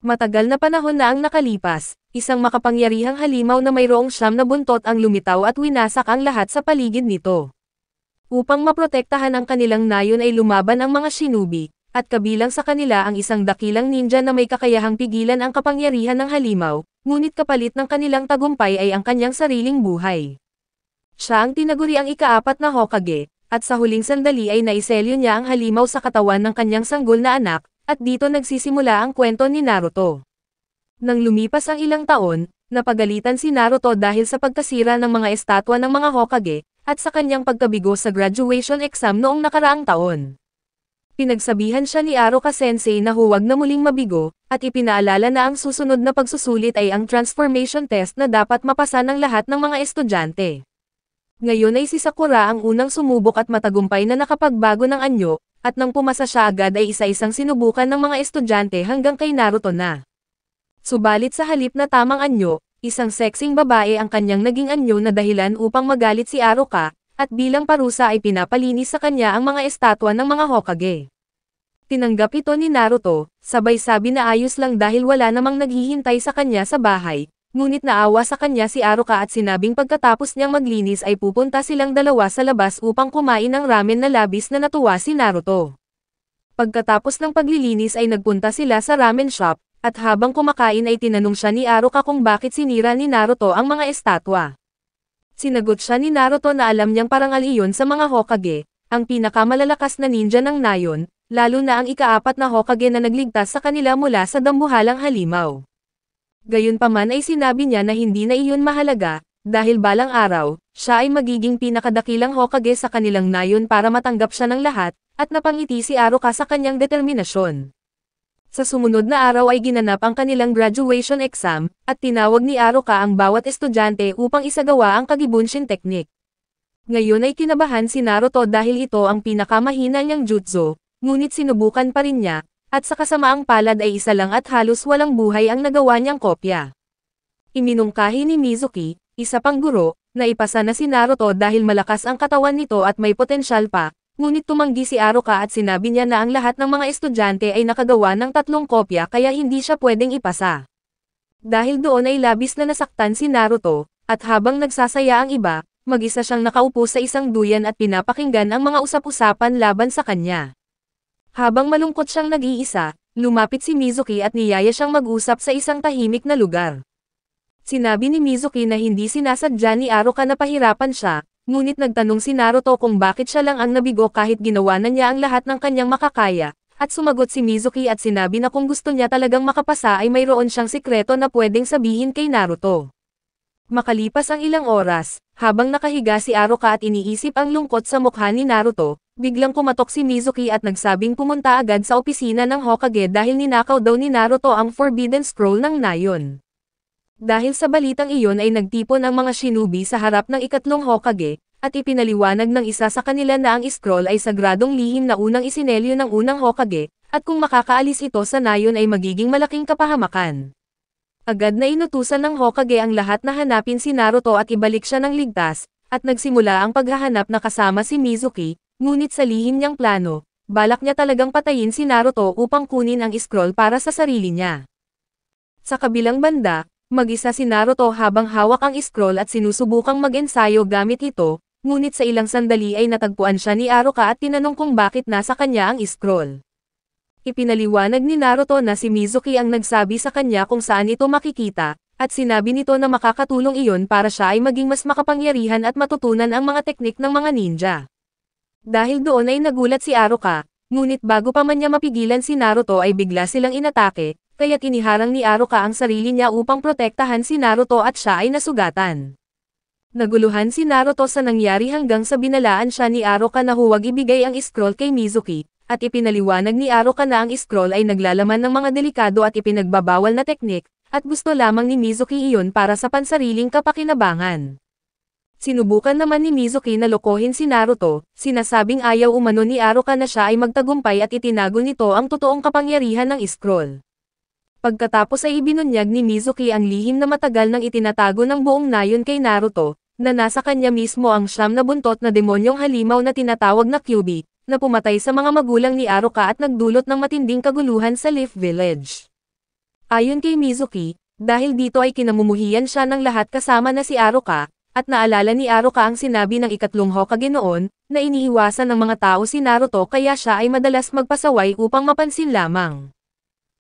Matagal na panahon na ang nakalipas, isang makapangyarihang halimaw na mayroong 9 na buntot ang lumitaw at winasak ang lahat sa paligid nito. Upang maprotektahan ang kanilang nayon ay lumaban ang mga shinobi, at kabilang sa kanila ang isang dakilang ninja na may kakayahang pigilan ang kapangyarihan ng halimaw, ngunit kapalit ng kanilang tagumpay ay ang kanyang sariling buhay. Siya ang tinaguri ang ika-4 na Hokage, at sa huling sandali ay naiselyo niya ang halimaw sa katawan ng kanyang sanggol na anak, at dito nagsisimula ang kwento ni Naruto. Nang lumipas ang ilang taon, napagalitan si Naruto dahil sa pagkasira ng mga estatwa ng mga Hokage, at sa kanyang pagkabigo sa graduation exam noong nakaraang taon. Pinagsabihan siya ni Aruka Sensei na huwag na muling mabigo, at ipinaalala na ang susunod na pagsusulit ay ang transformation test na dapat mapasa ng lahat ng mga estudyante. Ngayon ay si Sakura ang unang sumubok at matagumpay na nakapagbago ng anyo, at nang pumasa siya agad ay isa-isang sinubukan ng mga estudyante hanggang kay Naruto na. Subalit sa halip na tamang anyo, isang sexing babae ang kanyang naging anyo na dahilan upang magalit si Aruka, at bilang parusa ay pinapalinis sa kanya ang mga estatwa ng mga Hokage. Tinanggap ito ni Naruto, sabay sabi na ayos lang dahil wala namang naghihintay sa kanya sa bahay, ngunit naawa sa kanya si Aruka at sinabing pagkatapos niyang maglinis ay pupunta silang dalawa sa labas upang kumain ng ramen na labis na natuwa si Naruto. Pagkatapos ng paglilinis ay nagpunta sila sa ramen shop, at habang kumakain ay tinanong siya ni Aruka kung bakit sinira ni Naruto ang mga estatwa. Sinagot siya ni Naruto na alam niyang parangal iyon sa mga Hokage, ang pinakamalalakas na ninja ng nayon, lalo na ang ika-4 na Hokage na nagligtas sa kanila mula sa dambuhalang halimaw. Gayunpaman ay sinabi niya na hindi na iyon mahalaga, dahil balang araw, siya ay magiging pinakadakilang Hokage sa kanilang nayon para matanggap siya ng lahat, at napangiti si Aruka sa kanyang determinasyon. Sa sumunod na araw ay ginanap ang kanilang graduation exam, at tinawag ni Aruka ang bawat estudyante upang isagawa ang Kagebunshin technique. Ngayon ay kinabahan si Naruto dahil ito ang pinakamahina niyang jutsu, ngunit sinubukan pa rin niya, at sa kasamaang palad ay isa lang at halos walang buhay ang nagawa niyang kopya. Iminungkahi ni Mizuki, isa pang guro, na ipasa na si Naruto dahil malakas ang katawan nito at may potensyal pa, ngunit tumanggi si Aruka at sinabi niya na ang lahat ng mga estudyante ay nakagawa ng 3 kopya kaya hindi siya pwedeng ipasa. Dahil doon ay labis na nasaktan si Naruto, at habang nagsasaya ang iba, mag-isa siyang nakaupo sa isang duyan at pinapakinggan ang mga usap-usapan laban sa kanya. Habang malungkot siyang nag-iisa, lumapit si Mizuki at niyaya siyang mag-usap sa isang tahimik na lugar. Sinabi ni Mizuki na hindi sinasadya ni Aruka na pahirapan siya, ngunit nagtanong si Naruto kung bakit siya lang ang nabigo kahit ginawa na niya ang lahat ng kanyang makakaya, at sumagot si Mizuki at sinabi na kung gusto niya talagang makapasa ay mayroon siyang sikreto na pwedeng sabihin kay Naruto. Makalipas ang ilang oras, habang nakahiga si Aruka at iniisip ang lungkot sa mukha ni Naruto, biglang kumatok si Mizuki at nagsabing pumunta agad sa opisina ng Hokage dahil ninakaw daw ni Naruto ang Forbidden Scroll ng nayon. Dahil sa balitang iyon ay nagtipon ang mga shinobi sa harap ng ikatlong Hokage, at ipinaliwanag ng isa sa kanila na ang scroll ay sagradong lihim na unang isinelyo ng unang Hokage, at kung makakaalis ito sa nayon ay magiging malaking kapahamakan. Agad na inutusan ng Hokage ang lahat na hanapin si Naruto at ibalik siya ng ligtas, at nagsimula ang paghahanap na kasama si Mizuki, ngunit sa lihim niyang plano, balak niya talagang patayin si Naruto upang kunin ang scroll para sa sarili niya. Sa kabilang banda, mag-isa si Naruto habang hawak ang scroll at sinusubukang mag-ensayo gamit ito, ngunit sa ilang sandali ay natagpuan siya ni Aruka at tinanong kung bakit nasa kanya ang scroll. Ipinaliwanag ni Naruto na si Mizuki ang nagsabi sa kanya kung saan ito makikita, at sinabi nito na makakatulong iyon para siya ay maging mas makapangyarihan at matutunan ang mga teknik ng mga ninja. Dahil doon ay nagulat si Aruka, ngunit bago pa man niya mapigilan si Naruto ay bigla silang inatake, kaya't iniharang ni Aruka ang sarili niya upang protektahan si Naruto at siya ay nasugatan. Naguluhan si Naruto sa nangyari hanggang sa binalaan siya ni Aruka na huwag ibigay ang scroll kay Mizuki, at ipinaliwanag ni Aruka na ang scroll ay naglalaman ng mga delikado at ipinagbabawal na teknik, at gusto lamang ni Mizuki iyon para sa pansariling kapakinabangan. Sinubukan naman ni Mizuki na lokohin si Naruto, sinasabing ayaw umano ni Aruka na siya ay magtagumpay at itinago nito ang totoong kapangyarihan ng scroll. Pagkatapos ay ibinunyag ni Mizuki ang lihim na matagal nang itinatago ng buong nayon kay Naruto, na nasa kanya mismo ang 9 na buntot na demonyong halimaw na tinatawag na Kyuubi, na pumatay sa mga magulang ni Aruka at nagdulot ng matinding kaguluhan sa Leaf Village. Ayon kay Mizuki, dahil dito ay kinamumuhian siya ng lahat kasama na si Aruka, at naalala ni Aruka ang sinabi ng ikatlong Hokage noon, na iniiwasan ng mga tao si Naruto kaya siya ay madalas magpasaway upang mapansin lamang.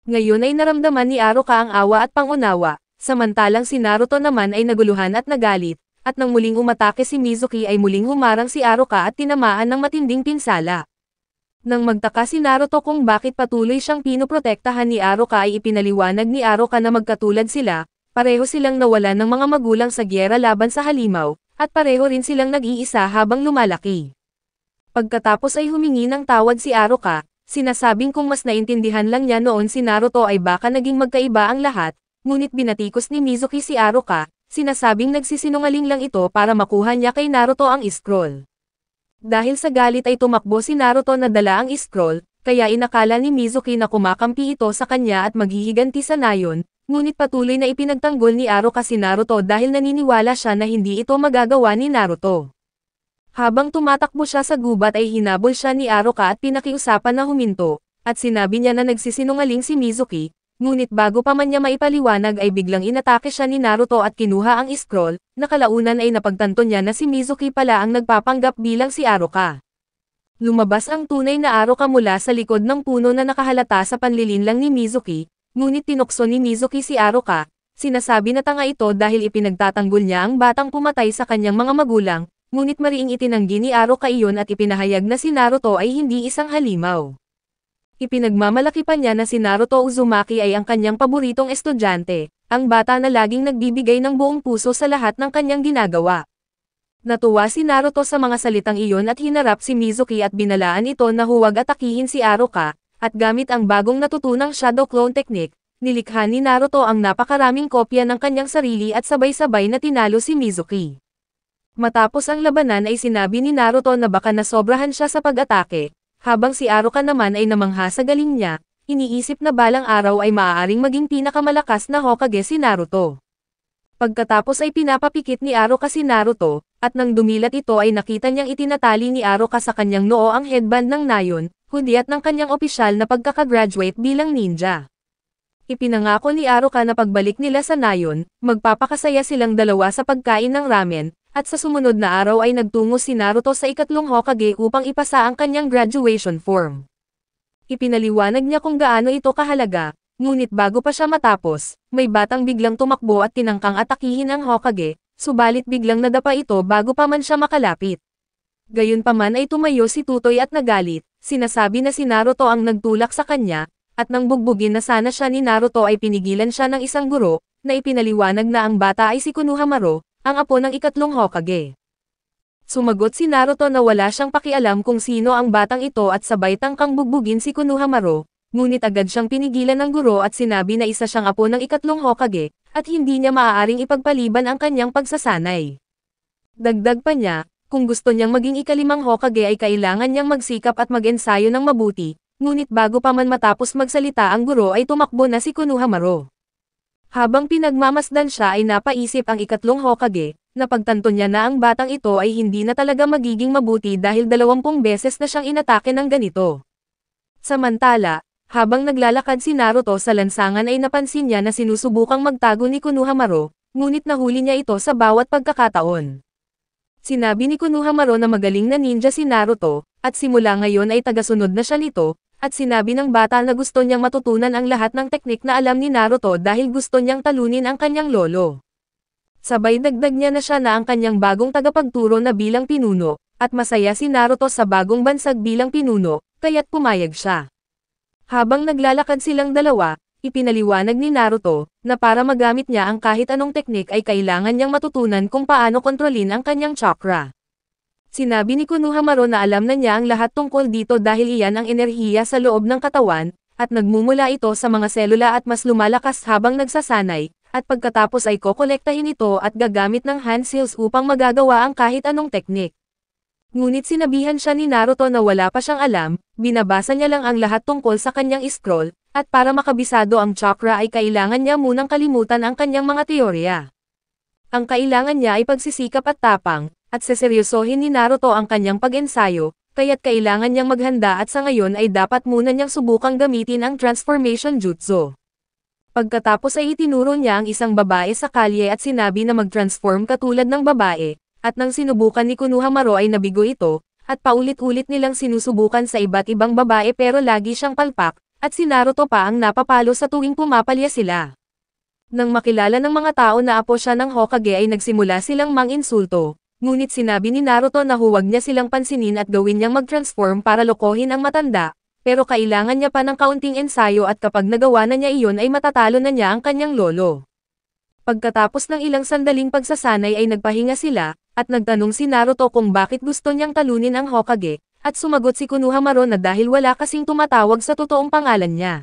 Ngayon ay naramdaman ni Aruka ang awa at pangunawa, samantalang si Naruto naman ay naguluhan at nagalit, at nang muling umatake si Mizuki ay muling humarang si Aruka at tinamaan ng matinding pinsala. Nang magtaka si Naruto kung bakit patuloy siyang pinoprotektahan ni Aruka ay ipinaliwanag ni Aruka na magkatulad sila, pareho silang nawalan ng mga magulang sa gyera laban sa halimaw, at pareho rin silang nag-iisa habang lumalaki. Pagkatapos ay humingi ng tawad si Aruka, sinasabing kung mas naintindihan lang niya noon si Naruto ay baka naging magkaiba ang lahat, ngunit binatikos ni Mizuki si Aruka, sinasabing nagsisinungaling lang ito para makuha niya kay Naruto ang scroll. Dahil sa galit ay tumakbo si Naruto na dala ang scroll, kaya inakala ni Mizuki na kumakampi ito sa kanya at maghihiganti sa nayon, ngunit patuloy na ipinagtanggol ni Aruka si Naruto dahil naniniwala siya na hindi ito magagawa ni Naruto. Habang tumatakbo siya sa gubat ay hinabol siya ni Aruka at pinakiusapan na huminto, at sinabi niya na nagsisinungaling si Mizuki, ngunit bago pa man niya maipaliwanag ay biglang inatake siya ni Naruto at kinuha ang scroll, na kalaunan ay napagtanto niya na si Mizuki pala ang nagpapanggap bilang si Aruka. Lumabas ang tunay na Aruka mula sa likod ng puno na nakahalata sa panlilinlang ni Mizuki, ngunit tinukso ni Mizuki si Aruka, sinasabi na tanga ito dahil ipinagtatanggol niya ang batang pumatay sa kanyang mga magulang, ngunit mariing itinanggi ni Aruka iyon at ipinahayag na si Naruto ay hindi isang halimaw. Ipinagmamalaki pa niya na si Naruto Uzumaki ay ang kanyang paboritong estudyante, ang bata na laging nagbibigay ng buong puso sa lahat ng kanyang ginagawa. Natuwa si Naruto sa mga salitang iyon at hinarap si Mizuki at binalaan ito na huwag atakihin si Aruka, at gamit ang bagong natutunang Shadow Clone Technique, nilikha ni Naruto ang napakaraming kopya ng kanyang sarili at sabay-sabay na tinalo si Mizuki. Matapos ang labanan ay sinabi ni Naruto na baka nasobrahan siya sa pag-atake, habang si Aruka naman ay namangha sa galing niya, iniisip na balang araw ay maaaring maging pinakamalakas na Hokage si Naruto. Pagkatapos ay pinapapikit ni Aruka si Naruto, at nang dumilat ito ay nakita niyang itinatali ni Aruka sa kanyang noo ang headband ng nayon, hudyat ng kanyang opisyal na pagkakagraduate bilang ninja. Ipinangako ni Aruka na pagbalik nila sa nayon, magpapakasaya silang dalawa sa pagkain ng ramen, at sa sumunod na araw ay nagtungo si Naruto sa ikatlong Hokage upang ipasa ang kanyang graduation form. Ipinaliwanag niya kung gaano ito kahalaga, ngunit bago pa siya matapos, may batang biglang tumakbo at tinangkang atakihin ang Hokage, subalit biglang nadapa ito bago pa man siya makalapit. Gayunpaman ay tumayo si Tutoy at nagalit, sinasabi na si Naruto ang nagtulak sa kanya, at nang bugbugin na sana siya ni Naruto ay pinigilan siya ng isang guro, na ipinaliwanag na ang bata ay si Konohamaru, ang apo ng ikatlong Hokage. Sumagot si Naruto na wala siyang pakialam kung sino ang batang ito at sabay tangkang bugbugin si Konohamaru, ngunit agad siyang pinigilan ng guro at sinabi na isa siyang apo ng ikatlong Hokage, at hindi niya maaaring ipagpaliban ang kanyang pagsasanay. Dagdag pa niya, kung gusto niyang maging ikalimang Hokage ay kailangan niyang magsikap at mag-ensayo ng mabuti, ngunit bago pa man matapos magsalita ang guro ay tumakbo na si Konohamaru. Habang pinagmamasdan siya ay napaisip ang ikatlong Hokage, napagtanto niya na ang batang ito ay hindi na talaga magiging mabuti dahil 20 beses na siyang inatake ng ganito. Samantala, habang naglalakad si Naruto sa lansangan ay napansin niya na sinusubukang magtago ni Konohamaru, ngunit nahuli niya ito sa bawat pagkakataon. Sinabi ni Konohamaru na magaling na ninja si Naruto, at simula ngayon ay tagasunod na siya nito, at sinabi ng bata na gusto niyang matutunan ang lahat ng teknik na alam ni Naruto dahil gusto niyang talunin ang kanyang lolo. Sabay dagdag niya na siya na ang kanyang bagong tagapagturo na bilang pinuno, at masaya si Naruto sa bagong bansag bilang pinuno, kaya't pumayag siya. Habang naglalakad silang dalawa, ipinaliwanag ni Naruto, na para magamit niya ang kahit anong teknik ay kailangan niyang matutunan kung paano kontrolin ang kanyang chakra. Sinabi ni Konohamaru na alam na niya ang lahat tungkol dito dahil iyan ang enerhiya sa loob ng katawan, at nagmumula ito sa mga selula at mas lumalakas habang nagsasanay, at pagkatapos ay kokolektahin ito at gagamit ng hand seals upang magagawa ang kahit anong teknik. Ngunit sinabihan siya ni Naruto na wala pa siyang alam, binabasa niya lang ang lahat tungkol sa kanyang scroll, at para makabisado ang chakra ay kailangan niya munang kalimutan ang kanyang mga teorya. Ang kailangan niya ay pagsisikap at tapang, at seseryosohin ni Naruto ang kanyang pag-ensayo, kaya't kailangan niyang maghanda at sa ngayon ay dapat muna niyang subukang gamitin ang transformation jutsu. Pagkatapos ay itinuro niya ang isang babae sa kalye at sinabi na mag-transform katulad ng babae, at nang sinubukan ni Konohamaru ay nabigo ito, at paulit-ulit nilang sinusubukan sa iba't ibang babae pero lagi siyang palpak, at si Naruto pa ang napapalo sa tuwing pumapalya sila. Nang makilala ng mga tao na apo siya ng Hokage ay nagsimula silang mang-insulto, ngunit sinabi ni Naruto na huwag niya silang pansinin at gawin niyang mag-transform para lokohin ang matanda, pero kailangan niya pa ng kaunting ensayo at kapag nagawa na niya iyon ay matatalo na niya ang kanyang lolo. Pagkatapos ng ilang sandaling pagsasanay ay nagpahinga sila, at nagtanong si Naruto kung bakit gusto niyang talunin ang Hokage, at sumagot si Konohamaru na dahil wala kasing tumatawag sa totoong pangalan niya.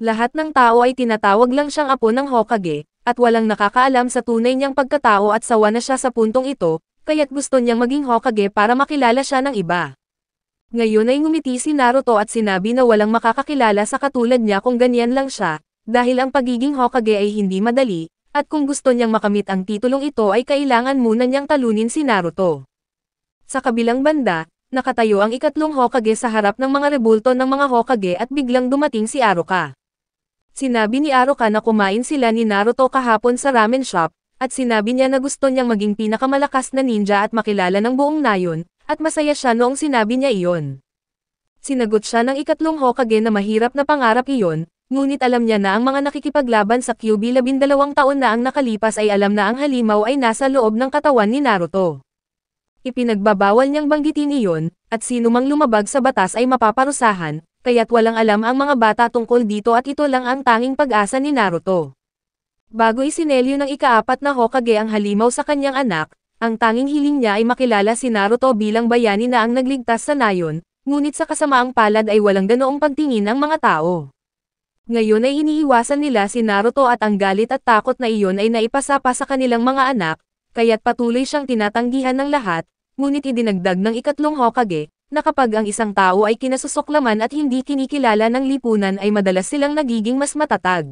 Lahat ng tao ay tinatawag lang siyang apo ng Hokage, at walang nakakaalam sa tunay niyang pagkatao at sawa na siya sa puntong ito, kaya't gusto niyang maging Hokage para makilala siya ng iba. Ngayon ay ngumiti si Naruto at sinabi na walang makakakilala sa katulad niya kung ganyan lang siya, dahil ang pagiging Hokage ay hindi madali, at kung gusto niyang makamit ang titulong ito ay kailangan muna niyang talunin si Naruto. Sa kabilang banda, nakatayo ang ikatlong Hokage sa harap ng mga rebulto ng mga Hokage at biglang dumating si Aruka. Sinabi ni Aruka na kumain sila ni Naruto kahapon sa ramen shop, at sinabi niya na gusto niyang maging pinakamalakas na ninja at makilala ng buong nayon, at masaya siya noong sinabi niya iyon. Sinagot siya ng ikatlong Hokage na mahirap na pangarap iyon, ngunit alam niya na ang mga nakikipaglaban sa QB 12 taon na ang nakalipas ay alam na ang halimaw ay nasa loob ng katawan ni Naruto. Ipinagbabawal niyang banggitin iyon, at sino mang lumabag sa batas ay mapaparusahan, kaya't walang alam ang mga bata tungkol dito at ito lang ang tanging pag-asa ni Naruto. Bago isinelyo ng ika-4 na Hokage ang halimaw sa kanyang anak, ang tanging hiling niya ay makilala si Naruto bilang bayani na ang nagligtas sa nayon, ngunit sa kasamaang palad ay walang ganoong pagtingin ng mga tao. Ngayon ay iniiwasan nila si Naruto at ang galit at takot na iyon ay naipasa pa sa kanilang mga anak, kaya't patuloy siyang tinatanggihan ng lahat, ngunit idinagdag ng ikatlong Hokage, na kapag ang isang tao ay kinasusuklaman at hindi kinikilala ng lipunan ay madalas silang nagiging mas matatag.